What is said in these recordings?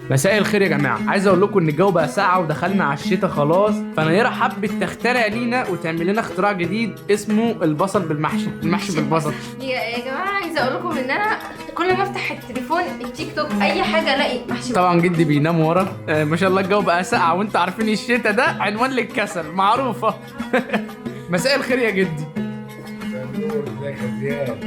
مساء الخير يا جماعه، عايز اقول لكم ان الجو بقى ساقعه ودخلنا على الشتاء خلاص، فنيره حبت تخترع لينا وتعمل لنا اختراع جديد اسمه البصل بالمحشي، المحشي بالبصل. يا جماعه عايزه اقول لكم ان انا كل ما افتح التليفون التيك توك اي حاجه الاقي محشي. طبعا جدي بينام ورا. ما شاء الله الجو بقى ساقعه، وانتوا عارفين الشتاء ده عنوان للكسل معروفه. مساء الخير يا جدي.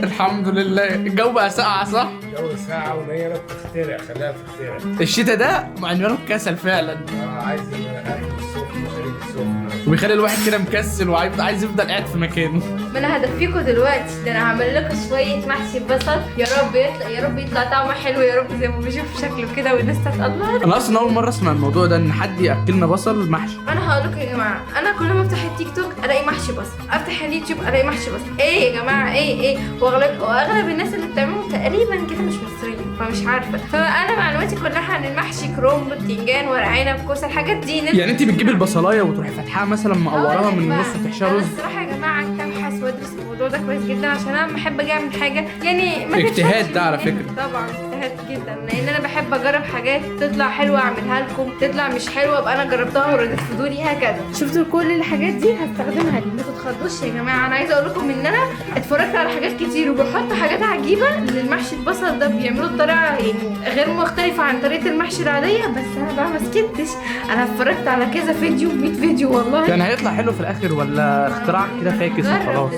الحمد لله. الجو بقى ساقعه صح؟ جو ساعة ونيرة بتخترع، خليها تخترع. الشتاء ده عنوانه الكسل فعلا. عايز اكل السخن وشرب السخن وبيخلي الواحد كده مكسل وعايز يفضل قاعد في مكانه. ما انا هدفيكوا دلوقتي، ده انا هعمل لكم شويه محشي بصل، يا رب يطلع طعمه حلو، يا رب زي ما بشوف شكله كده والناس الله. انا اصلا اول مره اسمع الموضوع ده، ان حد ياكلنا بصل محشي. انا هقول لكم يا جماعه، انا كل ما افتح التيك توك الاقي محشي بصل، افتح اليوتيوب الاقي محشي بصل. ايه يا جماعه ايه واغلب الناس اللي بتعمله تقريبا كده مش مصريين، فمش عارفه. فانا معلوماتي كلها عن المحشي كرومب، بتنجان، ورق عنب، كوسه، الحاجات دي. يعني انت بتجيبي البصلايه وتروحي فاتحاها مثلا مقوراها من النص وتحشيها رز؟ انا الصراحه يا جماعه كنت ابحث وادرس الموضوع ده كويس جدا، عشان انا بحب اجي اعمل حاجه يعني ما اجتهاد ده على تفشلش. فكره طبعا اجتهاد جدا، لان انا بحب اجرب حاجات تطلع حلوه اعملها لكم، تطلع مش حلوه ابقى انا جربتها ورديت فضولي هكذا. شفتوا كل الحاجات دي هستخدمها ليه، ما تتخضوش يا جماعه. انا عايزه اقول لكم ان انا اتفرجت على حاجات كتير وبحط حاجات عجيبه للمحشي البصل ده، بيعملوا بطريقه يعني غير مختلفه عن طريقه المحشي العاديه، بس انا بقى ما سكتش، انا اتفرجت على كذا فيديو، 100 فيديو والله. يعني هيطلع حلو في الاخر ولا اختراع كده فاكس وخلاص؟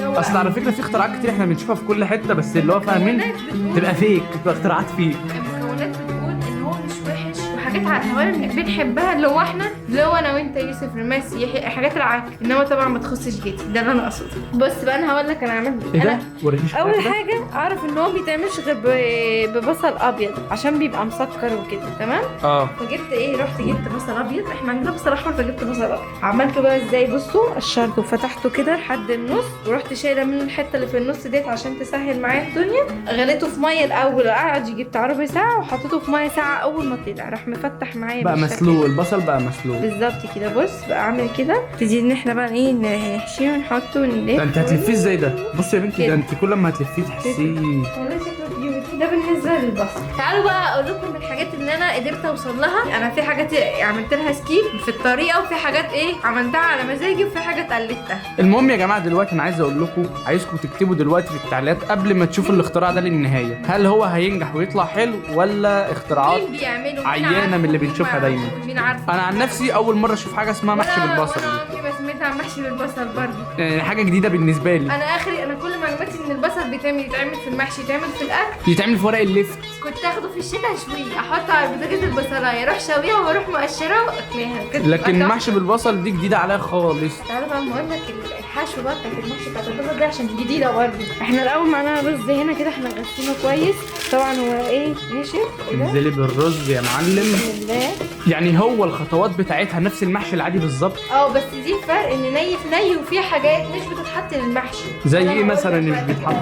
اصل على فكره في اختراعات كتير احنا بنشوفها في كل حته، بس اللي هو فاهمين تبقى فيك، تبقى اختراعات فيك. المكونات بتقول ان هو مش وحش، وحاجات على بنحبها، اللي هو احنا اللي هو انا وانت يوسف رماسي يحيى، حاجات العك، انما طبعا ما تخصش جيتي، ده اللي انا اقصده. بص بقى انا هقول لك انا عملت ايه ده؟ انا وريني اول شكلها كده. حاجه اعرف ان هو بيتعملش غير ببصل ابيض عشان بيبقى مسكر وكده، تمام. فجبت رحت جبت بصل ابيض، احنا عندنا بصل احمر، فجبت بصل ابيض. عملته بقى ازاي؟ بصوا قشرته وفتحته كده لحد النص، ورحت شايله منه الحته اللي في النص ديت عشان تسهل معايا الدنيا. غليته في ميه الاول، قعد يجي بتاع ربع ساعه، وحطيته في ميه ساعه. اول ما طلع راح مفتح معايا بقى مسلوق، البصل بقى مسلوق بالظبط كده. بص بقى اعمل كده، تيجي ان احنا بقى نحشيه ونحطه ونلف. ده انت هتلفيه ازاي ده؟ بصي يا بنتي، ده انت كل ما هتلفيه تحسيه. والله شكله بيوتي. ده بالنسبه للبصل. تعالوا بقى اقول لكم الحاجات اللي انا قدرت اوصل لها. انا في حاجات عملت لها سكيب في الطريقه، وفي حاجات عملتها على مزاجي، وفي حاجات قلدتها. المهم يا جماعه دلوقتي انا عايز اقول لكم، عايزكم تكتبوا دلوقتي في التعليقات قبل ما تشوفوا الاختراع ده للنهايه، هل هو هينجح ويطلع حلو ولا اختراعات مين بيعمله؟ عيانه من اللي بنشوفها دايما؟ مين عارفه؟ انا عن نفسي اول مره اشوف حاجه اسمها محشي بالبصل. انا عمري ما سمعت عن محشي بالبصل برضه، يعني حاجه جديده بالنسبه لي. انا كل معلوماتي ان البصل يتعمل في المحشي، يتعمل في الاكل، يتعمل في ورق اللفت. كنت اخده في الشتاء اشويه، احط على البوتاجاز البصلايه، اروح شويها واروح مقشرها واكلها كده. لكن محشي بالبصل دي جديده عليا خالص. تعالوا بقى اقول لك الحشو بقى بتاعت المحشي بتاعت البصل دي عشان جديده برضه. احنا الاول معانا رز هنا كده، احنا غسلينه كويس طبعا، هو نشف. انزلي بالرز يا معلم. بسم الله. يعني هو الخطوات بتاعتها نفس المحشي العادي بالظبط؟ بس دي فرق ان ني في ني، وفي حاجات مش بتتحط للمحشي. زي ايه مثلا اللي مش بيتحط؟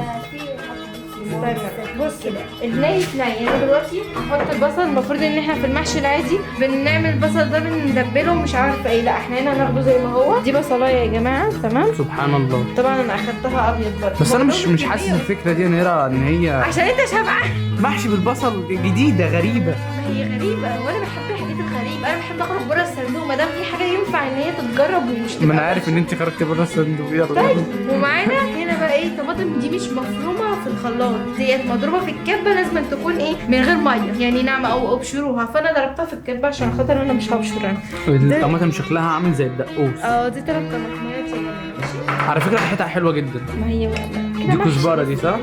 بص كده الني في ني. انا دلوقتي هحط البصل، المفروض ان احنا في المحشي العادي بنعمل البصل ده بندبله مش عارفه ايه، لا احنا هنا هناخده زي ما هو. دي بصلايه يا جماعه، تمام. سبحان الله. طبعا انا اخدتها ابيض برضه، بس انا مش حاسس الفكره دي نيره ان هي عشان انت شبعان. محشي بالبصل جديده غريبه. ما هي غريبه، وانا بحب الحاجات الغريبه، انا بحب اخرج بره الصندوق ما دام في حاجه ينفع ان هي تتجرب ومش ما تبقى انا عارف ان انت خرجتي بره الصندوق. يلا. طيب ومعانا هنا بقى طماطم دي مش مفرومه في الخلاط، ديت مضروبه في الكبه، لازم تكون من غير ميه يعني ناعمه او ابشروها، فانا ضربتها في الكبه عشان خاطر انا مش هبشر. الطماطم شكلها عامل زي الدقوس. دي 3 طماطمات يا جماعه. على فكره ريحتها حلوه جدا. ما هي دي كزبره دي صح؟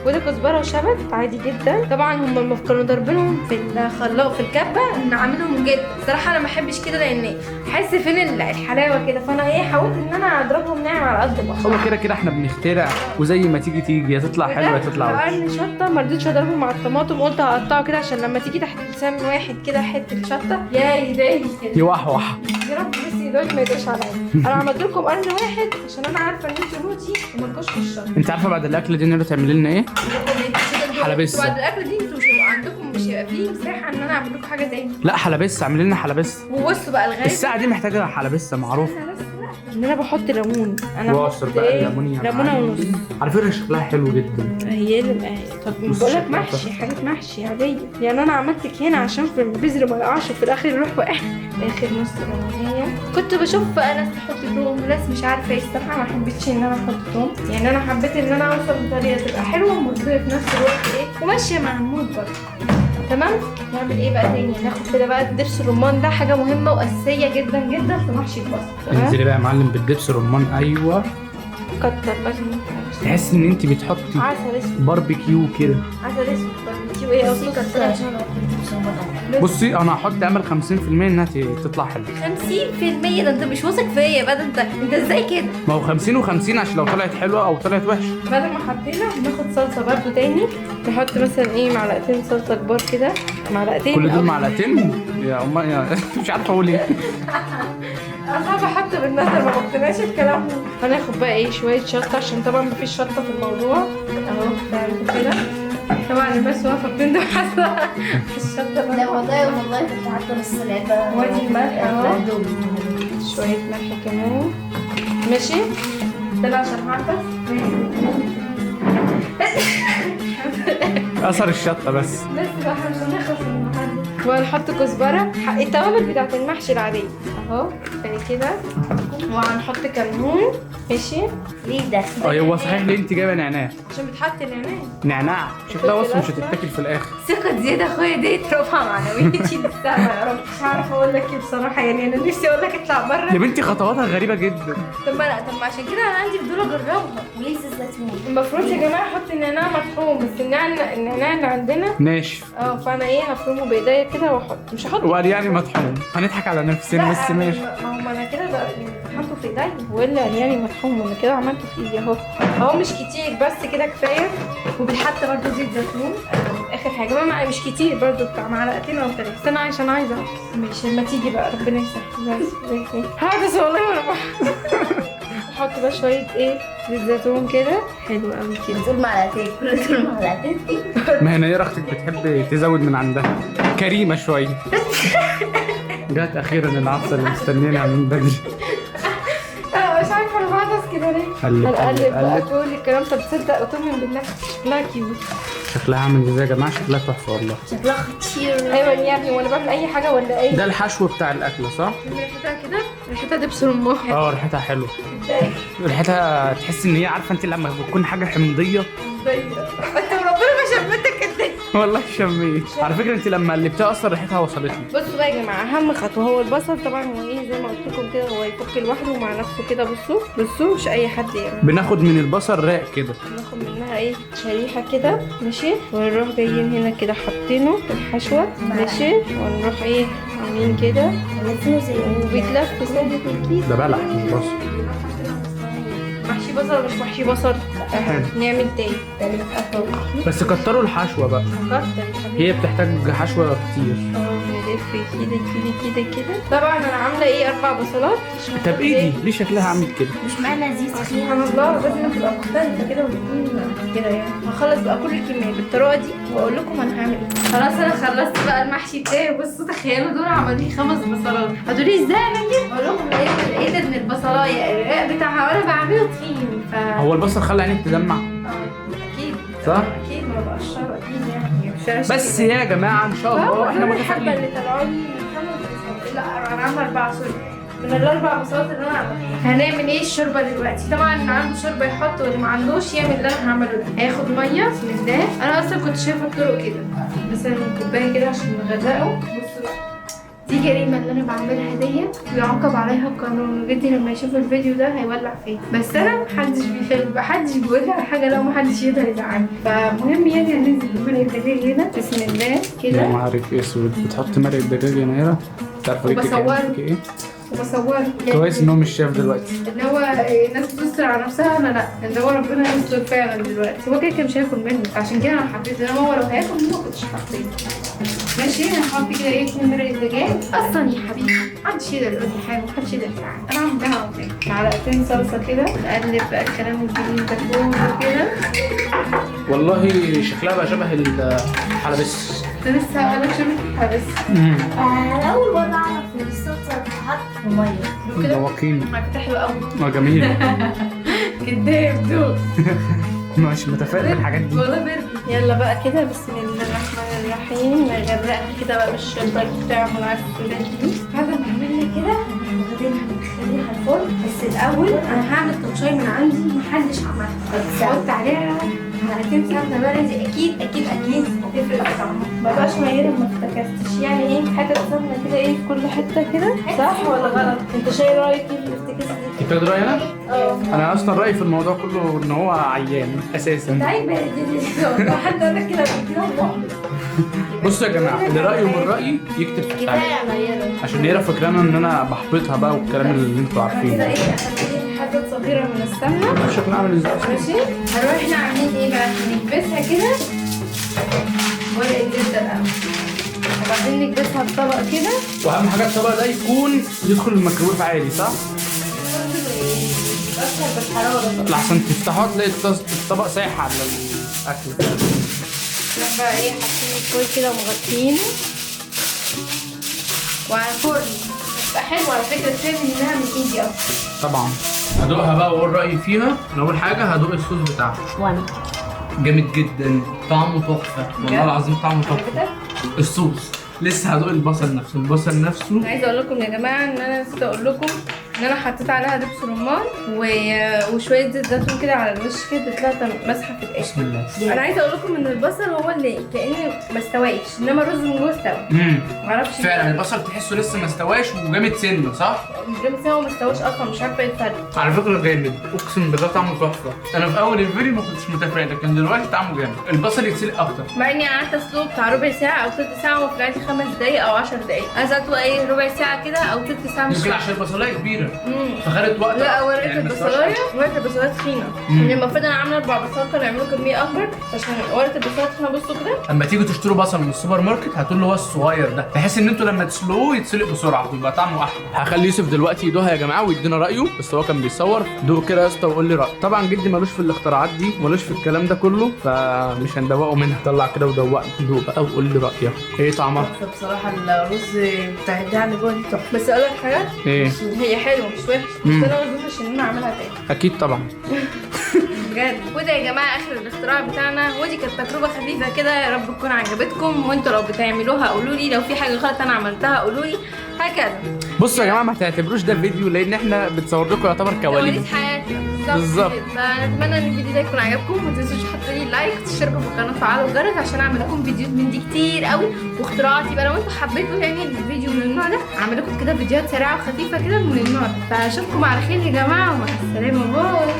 وده كزبره وشبت عادي جدا. طبعا هم كانوا ضاربينهم في الخلاط في الكبه، نعملهم جدا. صراحه انا ما بحبش كده، لان حاسس فين الحلاوه كده، فانا حاولت ان انا اضربهم ناعم على قد ما هو كده احنا بنخترع، وزي ما تيجي يا تطلع حلوه يا تطلع وحشه. قرن شطه ما رضيتش اضربه مع الطماطم، قلت هقطعه كده عشان لما تيجي تحت لسان واحد كده حته شطه يا ايدي كده يوحوح. يا رب بس ايدي ما يدوش عليا. انا عملت لكم قرن واحد عشان انا عارفه ان انتوا لوتي ومالكوش في الشطه. انت عارفه بعد الاكله دي نقدر تعمل لنا ايه؟ حلبسه. بعد الاكله دي انتوا مش عندكم، مش هيبقى فيه مساحه ان انا اعمل لكم حاجه تاني. لا حلبسه، اعمل لنا حلبسه. وبصوا بقى الغريب، الساعه دي محتاجه حلبسه معروفه. بس لا ان انا بحط ليمون. انا واعصر بحط بقى ايه؟ الليمون يا ليمونه معلم. ونص. على فكره شكلها حلو جدا. هي طب بص بقول لك شكلها محشي، تحفة. حاجات محشي عاديه يعني. انا عملت هنا عشان في البذر ما يقعش وفي الاخر يروح واقع. اخر نص ليمونيه. كنت بشوف بقى ناس تحط توم وناس مش عارفه ايه، الصراحه ما حبيتش ان انا احط توم يعني. انا حبيت ان انا اوصل لطريقه تبقى حلوه ومرضيه في نفس الوقت ايه وماشيه مع المود برضه. تمام. نعمل ايه بقى تاني؟ ناخد كده بقى دبس الرمان، ده حاجه مهمه واساسيه جدا جدا في محشي البصل. تمام. انزلي بقى يا معلم بالدبس رمان. ايوه كتر بس. تحس ان انت بتحطي عسل اسود. باربيكيو كده. عسل اسود باربيكيو ايه اصلا كتر عشان بصي انا هحط امل 50% انها تطلع حلوه. 50%؟ ده انت مش واثق فيا بقى. ده انت ازاي كده؟ ما هو 50 و50 عشان لو طلعت حلوه او طلعت وحشه. بعد ما حطينا ناخد صلصه برضو تاني. نحط مثلا ايه معلقتين صلصه كبار كده، معلقتين. كل دول أو- معلقتين يا مش عارفه اقول ايه. انا بحط بالنظر، ما بقتنعش بكلامهم. هناخد بقى ايه شويه شطه عشان طبعا مفيش شطه في الموضوع اهو. بعمل كده طبعا الناس واقفه بتندم حاسه الشطه. لا والله كنت عارفه نص العلبه. وادي الملح اهو. شويه ملح كمان. ماشي. ده عشان عارفه اثر الشطه بس. بس بقى احنا مش هنخلص النهارده. وهنحط كزبره، التوابل بتاعت المحشي العاديه اهو زي كده. وهنحط كمون. ماشي. ليه ده؟ هو صحيح ليه انت جايبه نعناع؟ عشان بتحط النعناع. نعناع شكلها اصلا مش هتتاكل في الاخر. ثقة زيادة اخويا دي ترفع معنويتي للسما يا رب. مش عارفه اقول لك ايه بصراحه يعني. انا نفسي اقول لك اطلع يا بره. بنتي خطواتها غريبه جدا. طب ما عشان كده انا عندي فضول اجربها. وليه زيت زيتون؟ المفروض يا جماعه احط النعناع مطحون، بس النعناع اللي عندنا ناشف فانا ايه هفرمه بايديا كده واحط. مش هحط وقال يعني مطحون. هنضحك على نفسنا بس ماشي. ما هو انا كده حطه في ايديا ولا يعني مطحون. انا كده عملته في ايدي اهو. اهو مش كتير بس كده كفايه. وبتحط برضه زيت زيتون اخر حاجه. ما مش كتير برضه، بتاع معلقتين او 3. بس انا عشان عايزه ماشي. لما تيجي بقى ربنا يسهل. بس هعكس والله وانا احط بقى شويه ايه زيت زيتون كده. حلو قوي كده. دول معلقتين، كل دول معلقتين. ما هنا يا اختك بتحب تزود من عندها. كريمه شويه. جات اخيرا العصا اللي مستنيينها من بدري. مش عارفه انا بعطس كده ليه. هنقلب بقى كل الكلام. طب تصدق وتؤمن بالله شكلها كيوت. شكلها عامل ازاي يا جماعه؟ شكلها تحفه والله. شكلها خطير. ايوه يا ابني. وانا بعمل اي حاجه ولا ايه؟ ده الحشو بتاع الاكله صح؟ ريحتها كده، ريحتها دبس رمان. ريحتها حلوه. ريحتها تحس ان هي عارفه انت لما بتكون حاجه حمضيه. انت وربنا ما شمتك قد ايه. والله شميت. على فكره انت لما قلبتها اصلا ريحتها وصلت لي. بصوا بقى يا جماعه، اهم خطوه هو البصل. طبعا هو ايه زي ما قلت لكم كده، هو يفك لوحده مع نفسه كده. بصوا مش اي حد يعمل. بناخد من البصل راق كده. ناخد منها ايه شريحه كده ماشي. ونروح جايين هنا كده حاطينه في الحشوه ماشي. ونروح ايه عاملين كده وبيتلف سادة الكيس. ده بلح مش بصل. محشي بصل ولا مش محشي بصل؟ نعمل تاني اهو. بس كتروا الحشوه بقى. كتر يا حبيبي. هي بتحتاج حشوه كتير. نلف كده. طبعا انا عامله ايه 4 بصلات. طب ايه دي؟ ليه شكلها عامل كده؟ مش معنى زيت سبحان الله لازم تبقى مختلفه كده وتكون كده يعني. هخلص بقى كل الكميه بالطريقه دي واقول لكم انا هعمل ايه. خلاص انا خلصت بقى المحشي بتاعي. بصوا تخيلوا دول عملوا لي 5 بصلات. هتقولي ازاي انا كده؟ اقول لهم ايه ده من البصلايه الرق بتاعها وانا بعمله تخين. هو البصل خلى عينك تدمع. اكيد صح؟ اكيد ما بقشر اكيد يعني. بس يا جماعه ان شاء الله احنا الحبه متفائلين. اللي طلعوا لي 5 بصلات. لا انا عامله 4 سوري. من ال4 بصلات اللي انا عملتها. هنعمل ايه الشوربه دلوقتي؟ طبعا اللي عنده شوربه يحط واللي ما عندوش يعمل اللي انا هعمله ده. هياخد ميه بسم الله. انا اصلا كنت شايفه الطرق كده مثلا كوبايه كده عشان نغرقه. بصوا بقى دي جريمه اللي انا بعملها ديت ويعاقب عليها القانون. جدي لما يشوف الفيديو ده هيولع فيه. بس انا محدش بيقول لي على حاجه لو محدش يقدر يزعلني. فمهم يعني هننزل بمرق الدجاج هنا بسم الله كده. يا معرف اسود بتحط مرق الدجاج يا نيره. تعرفي وبصوره. ايه؟ وبصوره كويس ان هو مش شايف دلوقتي. اللي هو الناس بتستر على نفسها. انا لا، اللي هو ربنا يستر فعلا دلوقتي. هو كده مش هياكل منه عشان كده انا حطيت. انما هو لو هياكل منه ما كنتش حطيته. ماشي. هنحط كده ايه 2 مرق الدجاج. اصلا يا حبيبي محدش يقدر يقول لي حاجه، محدش يقدر يزعلني. انا عاملاها قدامي. معلقتين صلصه كده. نقلب بقى الكلام الجميل ده كله كده. والله شكلها بقى شبه الحلبس. لسه هقولك شربتها بس أنا أول مرة أعرف إن الصلصة بتتحط في مية. وكده مواقين. كده حلو قوي. جميل. كداب دول. مش متفائل بالحاجات دي. والله برد. يلا بقى كده بسم الله الرحمن الرحيم نغرقها كده بقى بالشربات بتاع منعكسات دي. بعد ما عملنا كده هناخدها ندخلها الفرن. بس الاول انا هعمل طبشاي من عندي محدش عملها. احط عليها معلقتين سمنه بلدي اكيد هتفرق في طعمها. ما بقاش ميرة ما افتكستش يعني ايه حته سمنه كده ايه في كل حته كده صح ولا غلط؟ انت شايف رايك ايه في الافتكاس دي؟ انت بتاخد رايي انا؟ اه انا اصلا رايي في الموضوع كله ان هو عيان اساسا. تعيب لو حد قال لك كده بيديها بصوا يا جماعه، اللي رايه من رايي يكتب في التعليق كفايه ميرة. عشان هي فاكرانا ان انا بحبطها بقى والكلام اللي انتوا كده عارفينه. ايه هنجيب حاجه صغيره من السمنه. شكلنا عامل ازاي اصلا؟ ماشي هنروح احنا عاملين ايه بقى نكبسها كده ورقه زبده الاول وبعدين نكبسها بطبق كده. واهم حاجه الطبق ده يكون يدخل الميكروويف عادي صح؟ اسهل بالحراره لحسن تفتحه تلاقي الطبق سايح على الاكل. نروح بقى ايه حاطين الفويل كده ومغطينه وعلى الفرن. بتبقى حلوه على فكره تفهم انها من ايدي اصلا. طبعا هدوقها بقى واقول رايي فيها. أنا اول حاجه هدوق الصوص بتاعها. وأنا جامد جدا، طعمه تحفه والله العظيم، طعمه تحفه. الصوص لسه هدوق البصل نفسه. انا عايزه اقول لكم يا جماعه ان انا نسيت اقول لكم ان انا حطيت عليها دبس رمان وشويه زيت زيتون كده على الوش كده طلعت مسحه في الاخر. بسم الله. انا عايزه اقول لكم ان البصل هو اللي كانه ما استواش انما الرز من جوه استوى. معرفش فعلا البصل تحسه لسه ما استواش وجامد سنه صح؟ الجبس هو ما استواش اصلا مش عارفه ايه الفرق. على فكره جامد، اقسم بالله طعمه تحفه. انا في اول الفيديو ما كنتش متفائل لكن دلوقتي طعمه جامد. البصل يتسلق اكتر. مع اني قعدت اسلقه بتاع ربع ساعه او ثلث ساعه وفي العادي 5 دقايق او 10 دقايق. انا سلقته ايه ربع ساعه كده او ثلث ساعه مش يمكن عشان البصلايه كبيره مم. فخدت وقت. لا ورقه يعني ما البصلايه استواش. ورقه البصلايه تخينه. يعني المفروض انا عامله 4 بصلات كانوا يعملوا كميه اكبر عشان ورقه البصلايه تخينه. بصوا كده اما تيجوا تشتروا بصل من السوبر ماركت هاتوا له هو الصغير ده بحيث ان انتوا لما تسلقوه يتسلق بسرعه ويبقى طعمه احلى. هخلي يوسف دلوقتي يدوها يا جماعه ويدينا رايه، بس هو كان بيصور. دوق كده يا اسطى وقول لي رايك. طبعا جدي ملوش في الاختراعات دي ملوش في الكلام ده كله فمش هندوقه منها. طلع كده ودوقنا. دوق بقى وقول لي رايك ايه طعمها. بصراحه الرز بتاع الدعم اللي جوه دي تحفه. بس اقول لك حاجه ايه هي حلوه مش وحشه بس انا ما اظنش ان انا اعملها تاني اكيد طبعا. بجد. وده يا جماعه اخر الاختراع بتاعنا ودي كانت تجربه خفيفه كده يا رب تكون عجبتكم. وانتوا لو بتعملوها قولوا لي، لو في حاجه غلط انا عملتها قولوا لي هكذا. بصوا يا جماعه ما تعتبروش ده فيديو لان احنا بتصور لكم يعتبر كواليس حياتنا بالظبط. كده. فنتمنى ان الفيديو ده يكون عجبكم. ما تنسوش تحطوا لي لايك وتشتركوا في القناه وتفعلوا الجرس عشان اعمل لكم فيديوز من دي كتير قوي واختراعات. يبقى لو انتوا حبيتوا يعني الفيديو من النوع ده اعمل لكم كده فيديوهات سريعه وخفيفه كده من النوع ده. فاشوفكم على خير يا جماعه ومع السلامه باي.